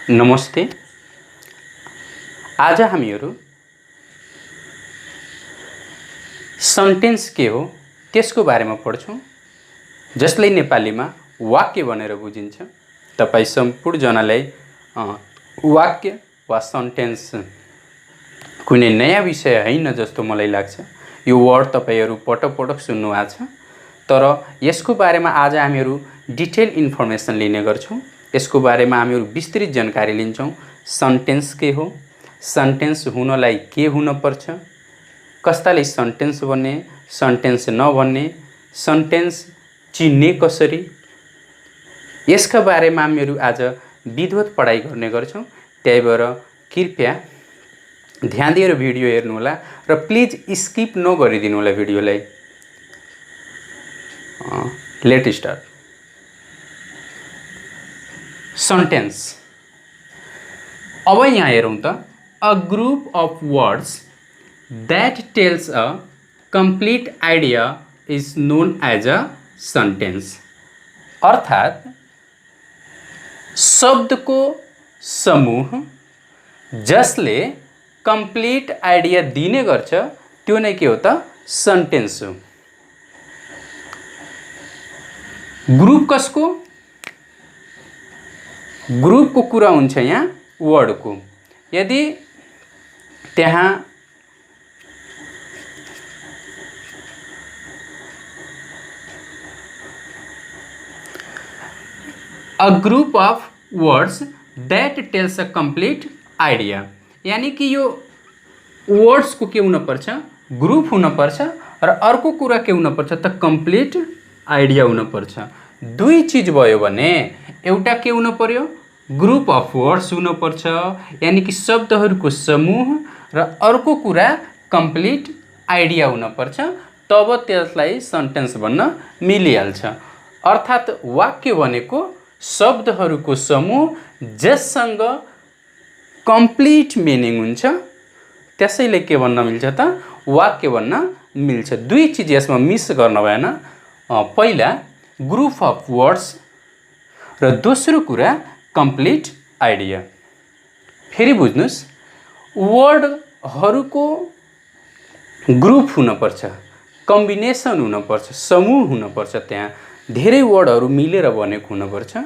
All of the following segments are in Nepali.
नमस्ते। आज हामीहरू सेन्टेन्स के हो त्यसको बारेमा पढ्छौं, जसलाई नेपालीमा वाक्य भनेर बुझिन्छ। तपाई सम्पूर्णजनालाई वाक्य वा सेन्टेन्स कुनै नयाँ विषय हैन जस्तो मलाई लाग्छ। यो वर्ड तपाईहरु पटक सुन्नु भएको छ, तर यसको बारेमा आज हामीहरू डिटेल इन्फर्मेसन लिने गर्छौं। यसको बारेमा हामीहरू विस्तृत जानकारी लिन्छौं। सेन्टेन्स के हो, सेन्टेन्स हुनलाई के हुन पर्छ, कस्ताले सेन्टेन्स बन्ने, सेन्टेन्स नबन्ने, सेन्टेन्स चिन्ने कसरी, यसका बारेमा हामीहरू आज विधिवत पढाइ गर्ने गर्छौं। त्यही भएर कृपया ध्यान दिएर भिडियो हेर्नु होला र प्लिज स्किप नगरिदिनु होला भिडियोलाई। Let start. सेन्टेन्स। अब यहाँ हेरौं त, a group of words that tells a complete idea is known as a sentence. अर्थात शब्द को समूह जसले कंप्लीट आइडिया दिने गर्छ त्यो नै के हो त, सेन्टेन्स हो। ग्रुप कसको? ग्रुप को कुरा हुन्छ यहाँ वर्ड को। यदि त्यहाँ a group of words that tells a complete idea, यानी कि यो वर्ड्स को के हुन पर्छ, ग्रुप हुन पर्छ र अर्को कुरा के हुन पर्छ त, कंप्लीट आइडिया हुन पर्छ। दुई चीज भयो भने एउटा के हुन पर्यो, ग्रुप अफ वर्ड्स हुन पर्छ, यानी कि शब्दहरूको समूह, र अर्को कुरा कंप्लीट आइडिया हुन पर्छ, तब त्यसलाई सेन्टेन्स भन्न मिलिहाल्छ। अर्थात वाक्य भनेको शब्दहरूको समूह जससँग कंप्लीट मिनिङ हुन्छ, त्यसैले के भन्न मिल्छ त, वाक्य भन्न मिल्छ। दुई चीज यसमा मिस गर्न भएन। पहिला ग्रुप अफ वर्ड्स र दोस्रो कुरा कंप्लीट आइडिया। फेरि बुझ्नुस्, वर्डहरूको ग्रुप हुन पर्छ, कम्बिनेसन हुन पर्छ, समूह हुन पर्छ। त्यहाँ धेरै वर्डहरू मिलेर बनेको हुन पर्छ,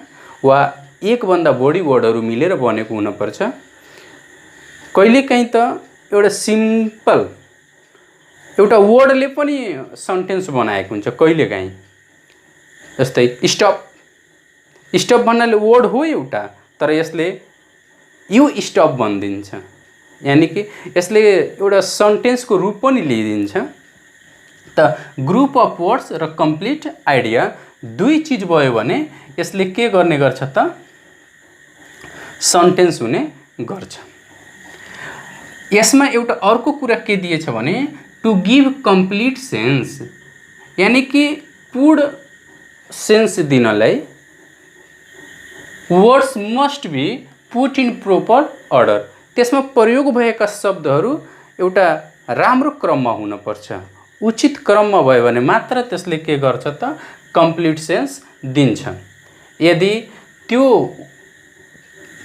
वा एक भन्दा बढी वर्डहरू मिलेर बनेको हुन पर्छ। कहिलेकाहीँ त एउटा सिम्पल एउटा वर्डले पनि सेन्टेन्स बनाएको हुन्छ कहिलेकाहीँ। जस्तै स्टप। स्टप भन्नाले वर्ड हो एउटा, तर यसले यो स्टप भनिदिन्छ, यानी कि यसले एउटा सेन्टेन्सको रूप पनि लिइदिन्छ। त ग्रुप अफ वर्ड्स र कंप्लीट आइडिया दुई चीज भयो भने यसले के गर्ने गर्छ त, सेन्टेन्स हुने गर्छ। यसमा एउटा अर्को कुरा के दिएछ भने, टु गिभ कंप्लीट सेन्स, यानी कि पूर्ण सेन्स दिनलाई words must be put in proper order. त्यसमा प्रयोग भएका शब्दहरू एउटा राम्रो क्रममा हुन पर्छ। उचित क्रममा भयो भने मात्र त्यसले के गर्छ त, कंप्लीट सेन्स दिन्छ। यदि त्यो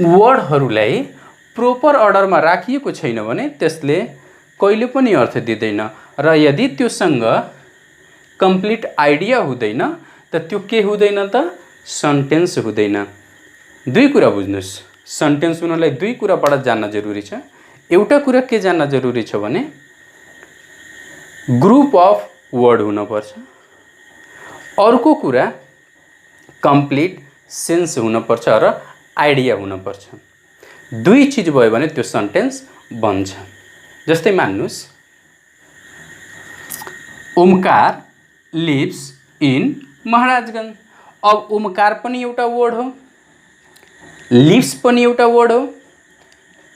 वर्डहरूलाई प्रोपर अर्डरमा राखिएको छैन भने त्यसले कहिले पनि अर्थ दिँदैन। र यदि त्योसँग कंप्लीट आइडिया हुँदैन त त्यो के हुँदैन त, सेन्टेन्स हुँदैन। दुई कुरा बुझ्नुस्, सेन्टेन्स हुनलाई दुई कुराबाट जान्न जरुरी छ। एउटा कुरा के जान्न जरुरी छ भने, ग्रुप अफ वर्ड हुन पर्छ, अर्को कुरा कंप्लीट सेन्स हुन पर्छ र आइडिया हुन पर्छ। दुई चीज भयो भने त्यो सेन्टेन्स बन्छ। जस्तै मान्नुस्, ओमकार लिभ्स इन महाराजगंज। अब ओमकार पनि एउटा वर्ड हो, लिभ्स पनि एउटा वर्ड हो,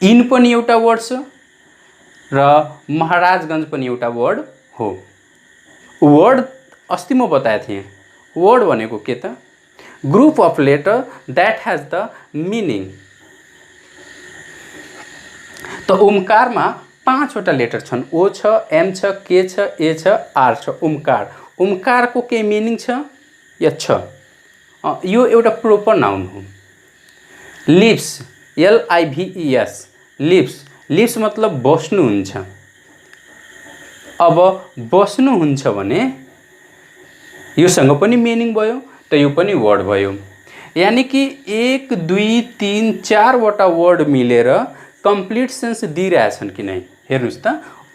इन पनि एउटा वर्ड छ, र महाराजगंज पनि एउटा वर्ड हो। वर्ड अस्ति म बताएको थिएँ, वर्ड भनेको के त, group of letter that has the meaning. त ओमकारमा 5 वटा लेटर छन्, ओ छ, एम छ, के छ, ए छ, आर छ। ओमकार, ओमकारको के मिनिङ छ, या छ। यो एउटा प्रोपर नाउन हो। लिप्स LIVES लिभ्स लिभ्स मतलब बस्नुहुन्छ। अब बस्नुहुन्छ भने योसँग पनि मिनिङ भयो त यो पनि वर्ड भयो। यानी कि 1 2 3 4 वटा वर्ड मिलेर कम्प्लिट सेन्स दिइरहेछन् कि नै। हेर्नुस् त,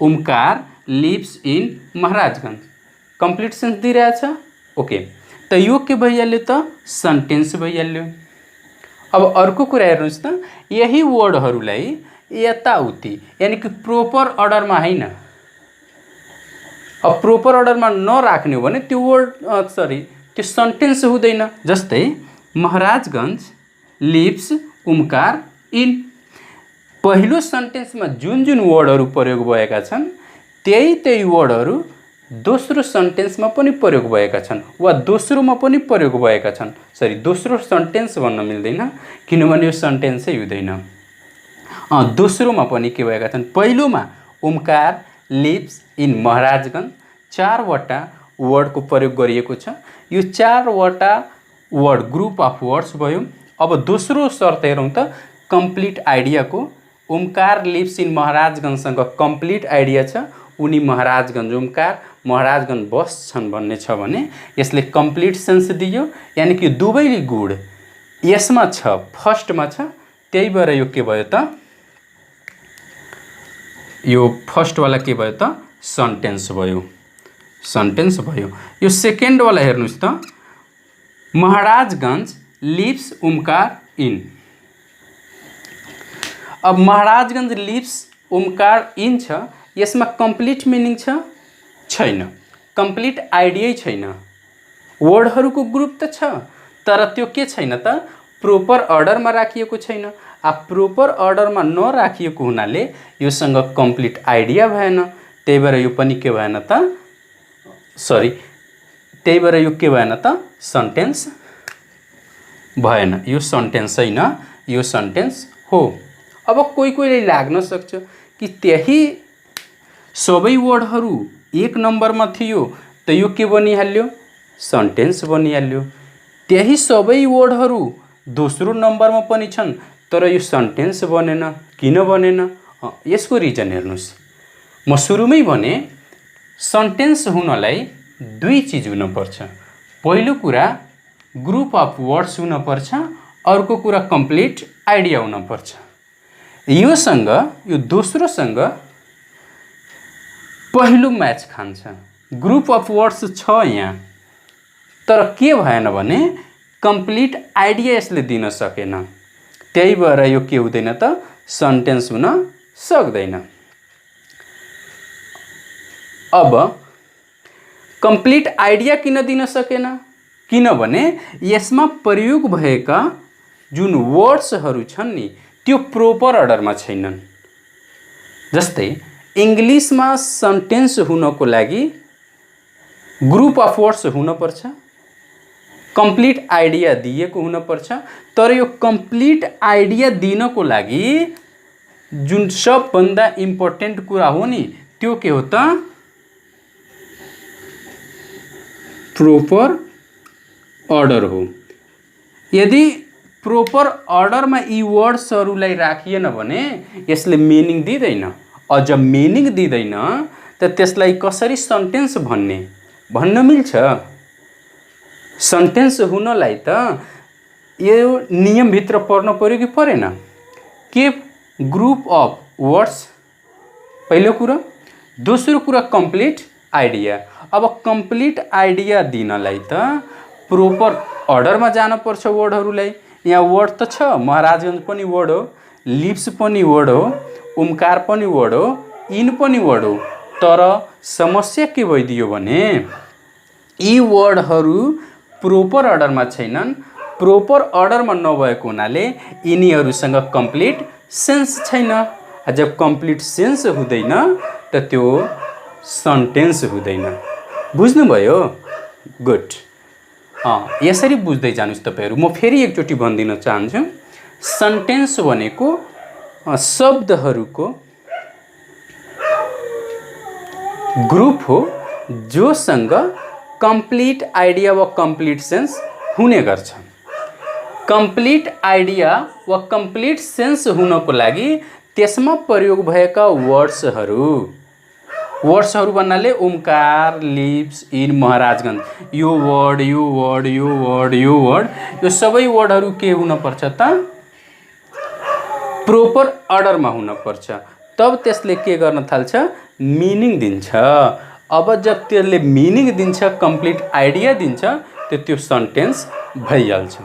Omkar lives in Maharajganj complete sense दिइरहेछ। ओके, त यो के भइहाल्यो त सेन्टेन्स भइहाल्यो। अब अर्को कुरा हेर्नुस् त, यही वर्डहरूलाई यताउति यानी कि प्रोपर अर्डरमा हैन, अब प्रोपर अर्डरमा नराख्ने हो भने त्यो वर्ड त्यो सेन्टेन्स हुँदैन। जस्तै महाराजगंज लिभ्स ओमकार इन, पहिलो सेन्टेन्समा जुन जुन वर्डहरू प्रयोग भएका छन् त्यही वर्डहरू दोस्रो सेन्टेन्समा पनि प्रयोग भएका छन् वा दोस्रोमा पनि प्रयोग भएका छन्। दोस्रो सेन्टेन्स भन्न मिल्दैन किनभने यो सेन्टेन्सै हुँदैन। दोस्रोमा पनि के भएका छन्, पहिलोमा ओमकार लिभ्स इन महाराजगंज 4 वटा वर्डको प्रयोग गरिएको छ। यो 4 वटा वर्ड ग्रुप अफ वर्ड्स भयो। अब दोस्रो शर्त हेरौँ त कम्प्लिट आइडियाको। ओमकार लिभ्स इन महाराजगंजसँग कम्प्लिट आइडिया छ, उनी महाराजगंज ओमकार महाराजगंज बस्छन् भन्ने छ भने यसले कम्प्लिट सेन्स दियो। यानी कि दुवैले गुण यसमा छ, फर्स्टमा छ, त्यही भएर यो के भयो त, यो फर्स्टवाला के भयो त सेन्टेन्स भयो, सेन्टेन्स भयो। यो सेकेन्ड वाला हेर्नुस् त, महाराजगंज लिभ्स ओमकार इन। अब महाराजगंज लिभ्स ओमकार इन छ, यसमा कम्प्लिट मिनिङ छैन, कम्प्लिट आइडियै छैन। वर्डहरूको ग्रुप त छ तर त्यो के छैन त प्रोपर अर्डरमा राखिएको छैन। प्रोपर अर्डरमा नराखिएको हुनाले योसँग कम्प्लिट आइडिया भएन, त्यही भएर यो पनि के भएन त त्यही भएर यो के भएन त सेन्टेन्स भएन। यो सेन्टेन्स हैन, यो सेन्टेन्स हो। अब कोहीले लाग्न सक्छ कि त्यही सबै वर्डहरू 1 नम्बरमा थियो त यो के बनिहाल्यो, सेन्टेन्स बनिहाल्यो। त्यही सबै वर्डहरू दोस्रो नम्बरमा पनि छन् तर यो सेन्टेन्स बनेन, किन बनेन? यसको रिजन हेर्नुस्। म सुरुमै भने सेन्टेन्स हुनलाई 2 चीज हुनुपर्छ। पहिलो कुरा ग्रुप अफ वर्ड्स हुनुपर्छ, अर्को कुरा कम्प्लिट आइडिया हुनुपर्छ। योसँग यो दोस्रोसँग पहिलो म्याच खान्छ। ग्रुप अफ वर्ड्स छ यहाँ तर के भएन भने कम्प्लिट आइडिया यसले दिन सकेन, त्यही भएर यो के हुँदैन त सेन्टेन्स हुन सक्दैन। अब कम्प्लिट आइडिया किन दिन सकेन, किनभने यसमा प्रयोग भएका जुन वर्ड्सहरू छन् नि त्यो प्रोपर अर्डरमा छैनन्। जस्तै इङ्ग्लिसमा सेन्टेन्स हुनको लागि ग्रुप अफ वर्ड्स हुनुपर्छ, कम्प्लिट आइडिया दिएको हुनुपर्छ। तर यो कम्प्लिट आइडिया दिनको लागि जुन सबभन्दा इम्पोर्टेन्ट कुरा हो नि त्यो के हो त प्रोपर अर्डर हो। यदि प्रोपर अर्डरमा यी वर्ड्सहरूलाई राखिएन भने यसले मिनिङ दिँदैन। अझ मिनिङ दिँदैन त त्यसलाई कसरी सेन्टेन्स भन्न मिल्छ? सेन्टेन्स हुनलाई त यो नियमभित्र पर्न पर्यो कि परेन? के ग्रुप अफ वर्ड्स पहिलो कुरा, दोस्रो कुरा कम्प्लिट आइडिया। अब कम्प्लिट आइडिया दिनलाई त प्रोपर अर्डरमा जानुपर्छ वर्डहरूलाई। यहाँ वर्ड त छ, महाराजगंज पनि वर्ड हो, लिभ्स पनि वर्ड हो, ओमकार पनि वर्ड हो, इन पनि वर्ड हो। तर समस्या के भइदियो भने यी वर्डहरू प्रोपर अर्डरमा छैनन्। प्रोपर अर्डरमा नभएको हुनाले यिनीहरूसँग कम्प्लिट सेन्स छैन। जब कम्प्लिट सेन्स हुँदैन त त्यो सेन्टेन्स हुँदैन। बुझ्नुभयो? गुड। यसरी बुझ्दै जानुस् तपाईहरु। म फेरि एकचोटि भनिदिन चाहन्छु, सेन्टेन्स भनेको शब्दहरूको ग्रुप हो जोसँग कम्प्लिट आइडिया वा कम्प्लिट सेन्स हुने गर्छ। कम्प्लिट आइडिया वा कम्प्लिट सेन्स हुनको लागि त्यसमा प्रयोग भएका वर्ड्सहरू भन्नाले ओमकार, लिप्स, इन, महाराजगंज, यो वर्ड यो सबै वर्डहरू के हुनुपर्छ त प्रोपर अर्डरमा हुनुपर्छ। तब त्यसले के गर्न थाल्छ, मिनिङ दिन्छ। अब जब त्यसले मिनिङ दिन्छ, कम्प्लिट आइडिया दिन्छ, त्यो सेन्टेन्स भइहाल्छ।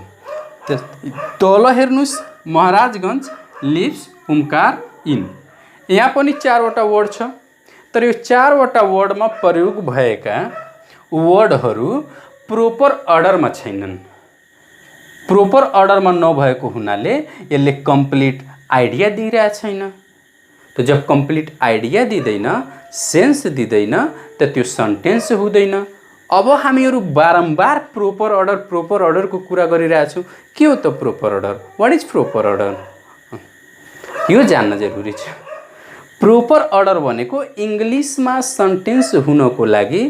तल हेर्नुस्, महाराजगंज, लिप्स, ओमकार, इन, यहाँ पनि 4वटा वर्ड छ, तर यो 4वटा वर्डमा प्रयोग भएका वर्डहरू प्रोपर अर्डरमा छैनन्। प्रोपर अर्डरमा नभएको हुनाले यसले कम्प्लिट आइडिया दिइरहेको छैन। त जब कम्प्लिट आइडिया दिँदैन, सेन्स दिँदैन, त त्यो सेन्टेन्स हुँदैन। अब हामीहरू बारम्बार प्रोपर अर्डरको कुरा गरिरहेछौँ। के हो त proper order? What is proper order? यो जान्न जरुरी छ। प्रोपर अर्डर भनेको इङ्ग्लिसमा सेन्टेन्स हुनको लागि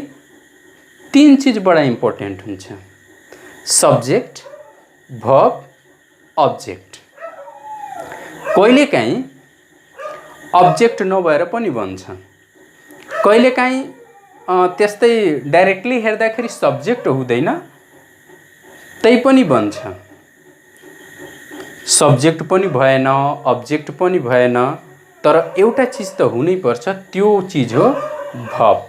3 चीज बडा इम्पोर्टेन्ट हुन्छ: सब्जेक्ट, भर्ब, अब्जेक्ट। कहिलेकाहीँ अब्जेक्ट नभएर पनि बन्छ, कहिलेकाहीँ त्यस्तै डाइरेक्टली हेर्दाखेरि सब्जेक्ट हुँदैन, तै पनि बन्छ। सब्जेक्ट पनि भएन, अब्जेक्ट पनि भएन, तर एउटा चीज त हुनै पर्छ, त्यो चीज हो भर्ब।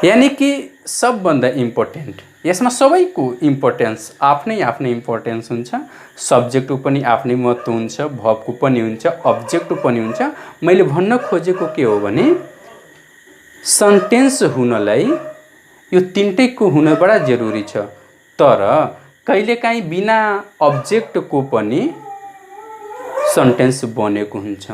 यानी कि सबभन्दा इम्पोर्टेन्ट, यसमा सबैको इम्पोर्टेन्स आफ्नै इम्पोर्टेन्स हुन्छ। सब्जेक्टको पनि आफ्नै महत्त्व हुन्छ, भर्बको पनि हुन्छ, अब्जेक्टको पनि हुन्छ। मैले भन्न खोजेको के हो भने सेन्टेन्स हुनलाई यो तीनटैको हुन बडा जरुरी छ। तर कहिलेकाहीँ बिना अब्जेक्टको पनि सेन्टेन्स बनेको हुन्छ,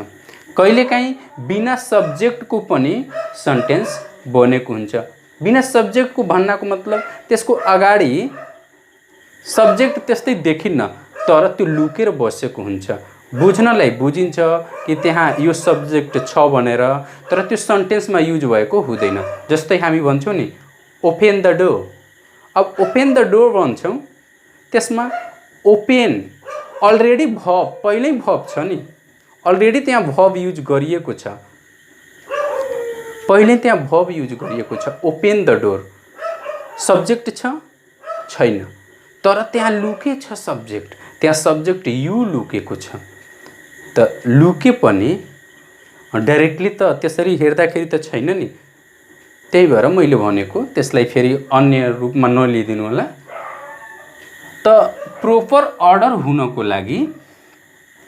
कहिलेकाहीँ बिना सब्जेक्टको पनि सेन्टेन्स बनेको हुन्छ। बिना सब्जेक्टको भन्नको मतलब त्यसको अगाडि सब्जेक्ट त्यस्तै देखिन्न, तर त्यो लुकेर बसेको हुन्छ। बुझ्नलाई बुझिन्छ कि त्यहाँ यो सब्जेक्ट छ भनेर, तर त्यो सेन्टेन्समा युज भएको हुँदैन। जस्तै हामी भन्छौँ नि ओपन द डोर। अब ओपन द डोर भन्छौँ, त्यसमा ओपन अलरेडी भर्ब, पहिल्यै भर्ब छ नि, अलरेडी त्यहाँ भर्ब युज गरिएको छ, पहिले त्यहाँ भर्ब युज गरिएको छ। ओपन द डोर सब्जेक्ट छ छैन, तर त्यहाँ लुके छ सब्जेक्ट, त्यहाँ सब्जेक्ट यु लुकेको छ। त लुके पनि डाइरेक्टली त त्यसरी हेर्दाखेरि त छैन नि। त्यही भएर मैले भनेको त्यसलाई फेरि अन्य रूपमा नलिदिनु होला। त प्रोपर अर्डर हुनको लागि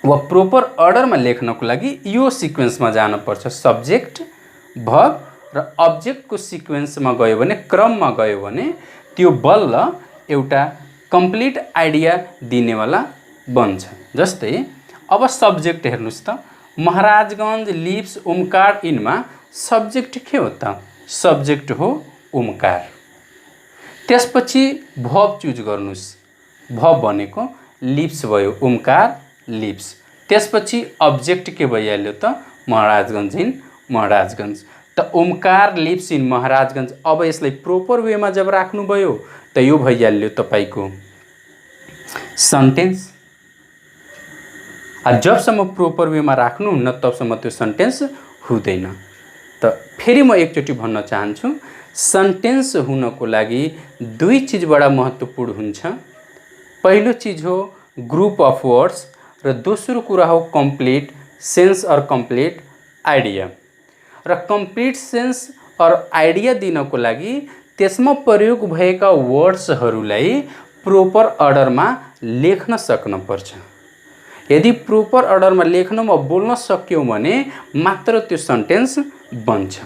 वा प्रोपर अर्डरमा लेख्नको लागि यो सिक्वेन्समा जानुपर्छ। सब्जेक्ट, भर्ब र अब्जेक्टको सिक्वेन्समा गयो भने, क्रममा गयो भने त्यो बल्ल एउटा कम्प्लिट आइडिया दिनेवाला बन्छ। जस्तै अब सब्जेक्ट हेर्नुस् त, महाराजगंज, लिप्स, ओमकार, इनमा सब्जेक्ट के हो त? सब्जेक्ट हो ओमकार। त्यसपछि भर्ब चुज गर्नुस्, भर्ब भनेको लिप्स भयो, ओमकार, लिप्स। त्यसपछि अब्जेक्ट के भइहाल्यो त? महाराजगंज, इन, महाराजगंज। त ओमकार, लिप्स, इन, महाराजगंज। अब यसलाई प्रोपर वेमा जब राख्नुभयो त यो भइहाल्यो तपाईको सेन्टेन्स। जबसम्म प्रोपर वेमा राख्नुहुन्न तबसम्म त्यो सेन्टेन्स हुँदैन। त फेरि म एकचोटि भन्न चाहन्छु, सेन्टेन्स हुनको लागि 2 चीज बडा महत्त्वपूर्ण हुन्छ। पहिलो चीज हो ग्रुप अफ वर्ड्स र दोस्रो कुरा हो कम्प्लिट सेन्स और कम्प्लिट आइडिया। र कम्प्लिट सेन्स और आइडिया दिनको लागि त्यसमा प्रयोग भएका वर्ड्सहरूलाई प्रोपर अर्डरमा लेख्न सक्नुपर्छ। यदि प्रोपर अर्डरमा लेख्न वा बोल्न सक्यौँ भने मात्र त्यो सेन्टेन्स बन्छ।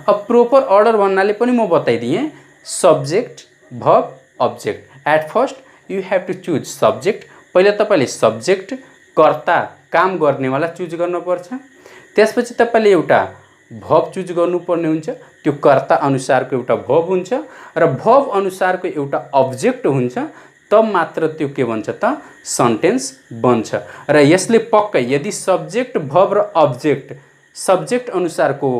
अब प्रोपर अर्डर भन्नाले पनि म बताइदिएँ, subject, verb, object. At first you have to choose subject. पहिले तपाईले सब्जेक्ट, कर्ता, काम गर्नेवाला चुज गर्नुपर्छ। त्यसपछि तपाईले एउटा भर्ब चुज गर्नुपर्ने हुन्छ, त्यो कर्ता अनुसारको एउटा भर्ब हुन्छ र भर्ब अनुसारको एउटा अब्जेक्ट हुन्छ। तब मात्र त्यो के बन्छ त? सेन्टेन्स बन्छ। र यसले पक्कै यदि सब्जेक्ट, भर्ब र अब्जेक्ट, सब्जेक्ट अनुसारको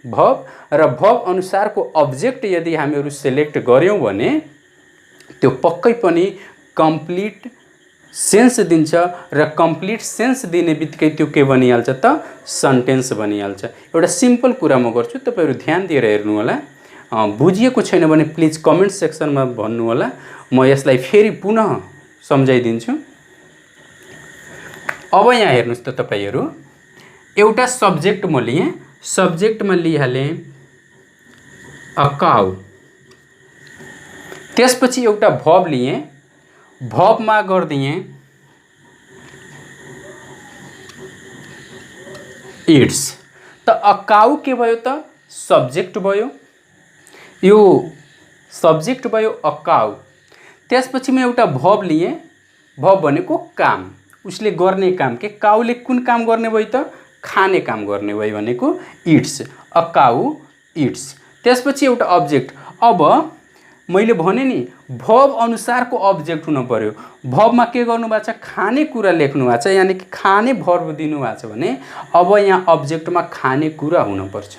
भर्ब र भर्ब अनुसारको अब्जेक्ट यदि हामीहरू सिलेक्ट गर्यौँ भने त्यो पक्कै पनि कम्प्लिट सेन्स दिन्छ र कम्प्लिट सेन्स दिने बित्तिकै त्यो के बनिहाल्छ त सेन्टेन्स बनिहाल्छ। एउटा सिम्पल कुरा म गर्छु, तपाईहरु ध्यान दिएर हेर्नु होला। बुझिएको छैन भने प्लिज कमेन्ट सेक्सनमा भन्नु होला, म यसलाई फेरि पुनः सम्झाइदिन्छु। अब यहाँ हेर्नुस् त तपाईहरु, एउटा सब्जेक्ट म लिए, सब्जेक्टमा लिइहाले अ काउ, त्यसपछि एउटा भर्ब लिए, भर्बमा गर्दिए इट्स। त अ काउ के भयो त सब्जेक्ट भयो, यो सब्जेक्ट भयो अ काउ। त्यसपछि म एउटा भर्ब लिए, भर्ब भनेको काम, उसले गर्ने काम, के काउले कुन काम गर्ने भयो त खाने काम गर्ने भयो भनेको इट्स, अ काउ इट्स। त्यसपछि एउटा अब्जेक्ट, अब मैले भने नि भर्ब अनुसारको अब्जेक्ट हुनु पर्यो। भर्बमा के गर्नु भएको छ, खाने कुरा लेख्नु भएको छ, यानी कि खाने भर्ब दिनु भएको छ भने अब यहाँ अब्जेक्टमा खाने कुरा हुनुपर्छ,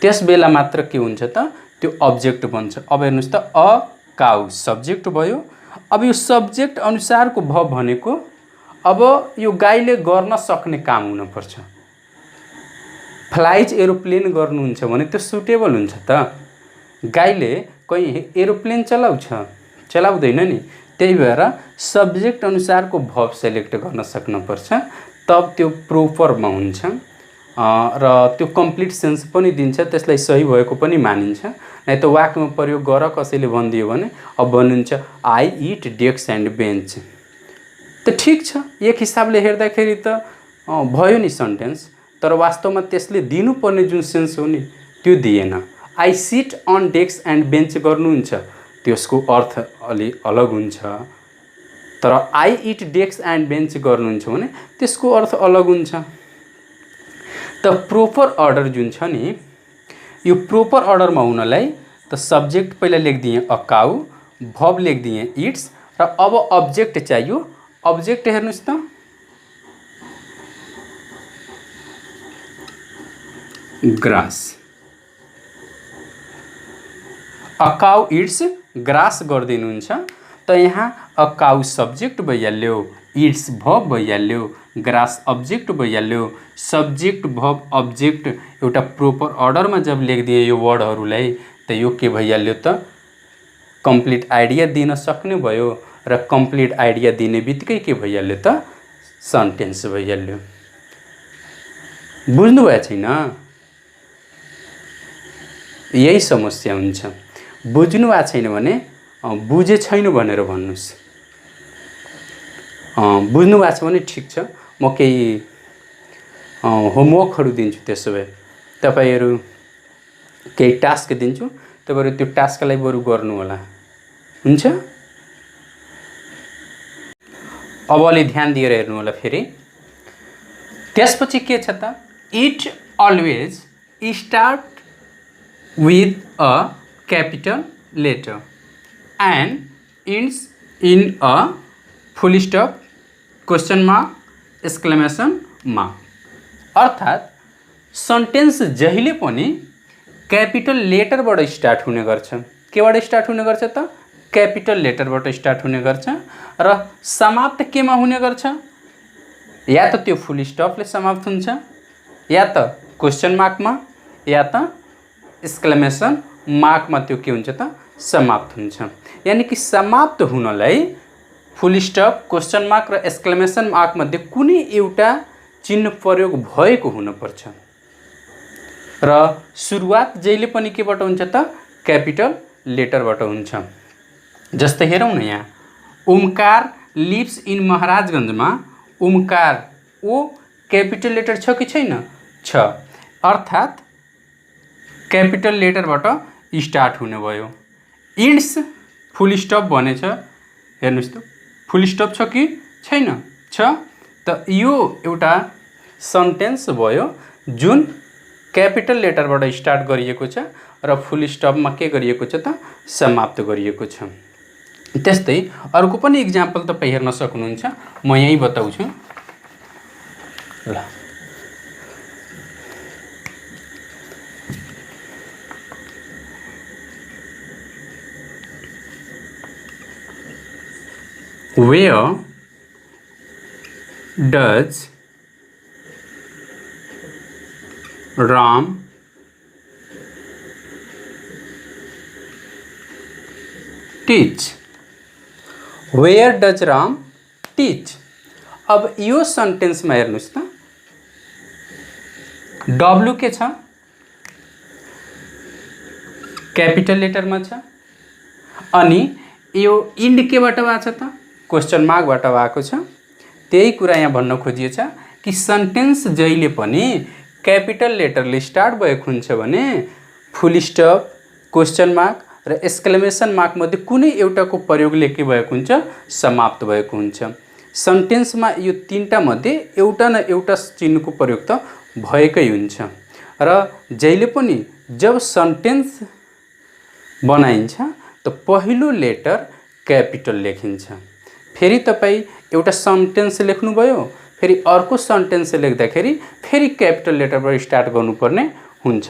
त्यस बेला मात्र के हुन्छ त त्यो अब्जेक्ट बन्छ। अब हेर्नुस् त अ काउ सब्जेक्ट भयो। अब यो सब्जेक्ट अनुसारको भर्ब भनेको अब यो गाईले गर्न सक्ने काम हुनुपर्छ। फ्लाइज एरोप्लेन गर्नुहुन्छ भने त्यो सुटेबल हुन्छ त, गाईले कहीं एरोप्लेन चलाउँदैन नि, त्यही भएर सब्जेक्ट अनुसारको भर्ब सेलेक्ट गर्न सक्नुपर्छ, तब त्यो प्रोपरमा हुन्छ र त्यो कम्प्लिट सेन्स पनि दिन्छ, त्यसलाई सही भएको पनि मानिन्छ। नै त वाक्यमा प्रयोग गर कसैले भनिदियो भने अब भन्नुहुन्छ I eat desk and bench, त ठिक छ, एक हिसाबले हेर्दाखेरि त भयो नि सेन्टेन्स, तर वास्तवमा त्यसले दिनुपर्ने जुन सेन्स हो नि त्यो दिएन। I sit on desk and bench गर्नुहुन्छ, त्यसको अर्थ अलि अलग हुन्छ, तर I eat desk and bench गर्नुहुन्छ भने त्यसको अर्थ अलग हुन्छ। त प्रोपर अर्डर जुन छ नि, यो प्रोपर अर्डरमा हुनलाई त सब्जेक्ट पहिला लेखिदिएँ अ काउ, भर्ब लेखिदिएँ इट्स, र अब अब्जेक्ट चाहियो। अब्जेक्ट हेर्नुस् त, grass, a cow it's grass गरिदिनुहुन्छ। त यहाँ अ काउ सब्जेक्ट भइहाल्यो, इट्स भर्ब भइहाल्यो, ग्रास अब्जेक्ट भइहाल्यो। सब्जेक्ट भर्ब अब्जेक्ट एउटा प्रोपर अर्डरमा जब लेखिदिए यो वर्डहरूलाई, त यो के भइहाल्यो त कम्प्लिट आइडिया दिन सक्ने भयो, र कम्प्लिट आइडिया दिने बित्तिकै के भइहाल्यो त सेन्टेन्स भइहाल्यो। बुझ्नु भएको छैन? यही समस्या हुन्छ। बुझ्नु भएको छैन भने बुझे छैन भनेर भन्नुस्, बुझ्नु भएको छ भने ठिक छ, म केही होमवर्कहरू दिन्छु। त्यसो भए तपाईहरु केही टास्क दिन्छु, तपाईहरु त्यो टास्कलाई बरु गर्नु होला, हुन्छ? अब अलि ध्यान दिएर हेर्नु होला फेरि। त्यसपछि के छ त, it always start with a capital letter and ends in a full stop, question mark, exclamation mark। अर्थात सेन्टेन्स जहिले पनि क्यापिटल लेटरबाट स्टार्ट हुने गर्छ। केबाट स्टार्ट हुने गर्छ त क्यापिटल लेटरबाट स्टार्ट हुने गर्छ, र समाप्त केमा हुने गर्छ, या त त्यो फुल स्टपले समाप्त हुन्छ, या त क्वेशन मार्कमा, या त एक्सक्लेमेसन मार्कमा त्यो के हुन्छ त समाप्त हुन्छ। यानी कि समाप्त हुनलाई फुल स्टप, क्वेशन मार्क र एक्सक्लेमेसन मार्क मध्ये कुनै एउटा चिन्ह प्रयोग भएको हुनुपर्छ, र सुरुवात जहिले पनि केबाट हुन्छ त क्यापिटल लेटरबाट हुन्छ। जस्तै हेरौँ न, यहाँ ओमकार लिभ्स इन महाराजगञ्जमा, ओमकार ओ क्यापिटल लेटर छ कि छैन? छ, अर्थात क्यापिटल लेटरबाट स्टार्ट हुने भयो। इन्ड्स फुल स्टप भनेछ, हेर्नुस् त फुल स्टप छ कि छैन? छ, त यो एउटा सेन्टेन्स भयो जुन क्यापिटल लेटरबाट स्टार्ट गरिएको छ र फुल स्टपमा के गरिएको छ त समाप्त गरिएको छ। त्यस्तै अर्को पनि इक्जाम्पल तपाईं हेर्न सक्नुहुन्छ, म यही बताउँछु ल। Where does Ram teach? Where does Ram teach? अब यो सेन्टेन्समा हेर्नुस् त, डब्लु के छ, क्यापिटल लेटरमा छ, अनि यो इन्ड केबाट भएको छ त, क्वेसन मार्कबाट भएको छ। त्यही कुरा यहाँ भन्न खोजिएछ कि सेन्टेन्स जहिले पनि क्यापिटल लेटरले स्टार्ट भएको हुन्छ भने फुल स्टप, क्वेसन मार्क र एक्सक्लेमेसन मार्क मध्ये कुनै एउटाको प्रयोगले के भएको हुन्छ, समाप्त भएको हुन्छ। सेन्टेन्समा यो तीनटा मध्ये एउटा न एउटा चिन्हको प्रयोग त भएकै हुन्छ र जहिले पनि जब सेन्टेन्स बनाइन्छ त पहिलो लेटर क्यापिटल लेखिन्छ। फेरि तपाईँ एउटा सेन्टेन्स लेख्नुभयो, फेरि अर्को सेन्टेन्स लेख्दाखेरि फेरि क्यापिटल लेटरबाट स्टार्ट गर्नुपर्ने हुन्छ।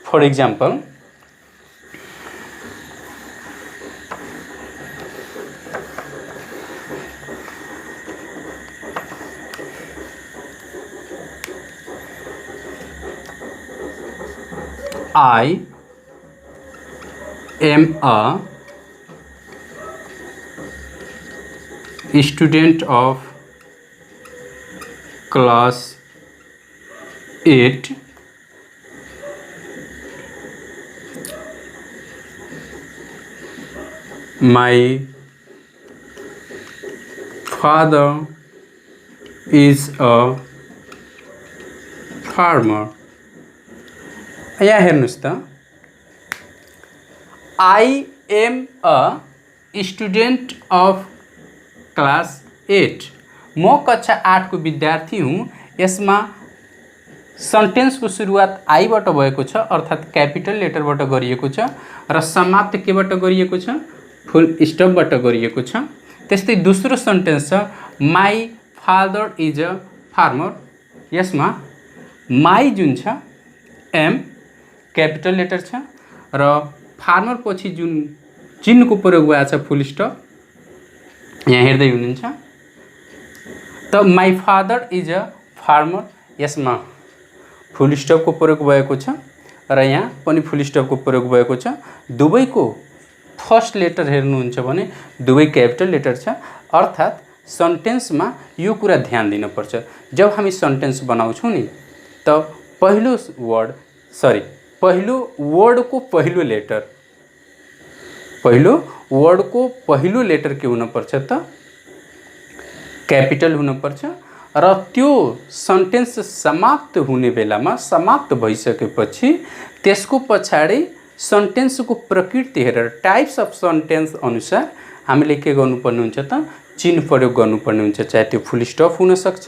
For example, I am a student of class 8. My father is a farmer. यहाँ हेर्नुस् त, I am a student of class 8, म कक्षा 8 को विद्यार्थी हुँ। यसमा सेन्टेन्सको सुरुवात आईबाट भएको छ, अर्थात् क्यापिटल लेटरबाट गरिएको छ र समाप्त केबाट गरिएको छ, फुल स्टपबाट गरिएको छ। त्यस्तै दोस्रो सेन्टेन्स छ, my father is a farmer. यसमा माई जुन छ एम क्यापिटल लेटर छ र फार्मर पछि जुन चिन्हको प्रयोग भएको छ फुल स्टप, यहाँ हेर्दै हुनुहुन्छ त my father is a farmer, यसमा फुल स्टपको प्रयोग भएको छ र यहाँ पनि फुल स्टपको प्रयोग भएको छ। दुवैको फर्स्ट लेटर हेर्नुहुन्छ भने दुवै क्यापिटल लेटर छ, अर्थात् सेन्टेन्समा यो कुरा ध्यान दिनुपर्छ। जब हामी सेन्टेन्स बनाउँछौँ नि त पहिलो वर्डको पहिलो लेटर के हुनुपर्छ त, क्यापिटल हुनुपर्छ र त्यो सेन्टेन्स समाप्त हुने बेलामा, समाप्त भइसकेपछि त्यसको पछाडि सेन्टेन्सको प्रकृति हेरेर, टाइप्स अफ सेन्टेन्स अनुसार हामीले के गर्नुपर्ने हुन्छ त, चिन्ह प्रयोग गर्नुपर्ने हुन्छ। चाहे त्यो फुल स्टप हुन सक्छ,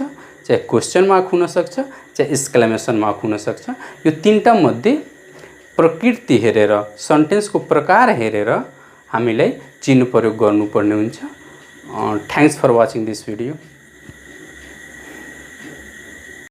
चाहे क्वेसन मार्क हुन सक्छ, चाहे एक्सक्लेमेसन मार्क हुन सक्छ। यो तीनटा मध्ये प्रकृति हेरेर, सेन्टेन्सको प्रकार हेरेर हामीलाई चिन्ह प्रयोग गर्नुपर्ने हुन्छ। Thanks for watching this video.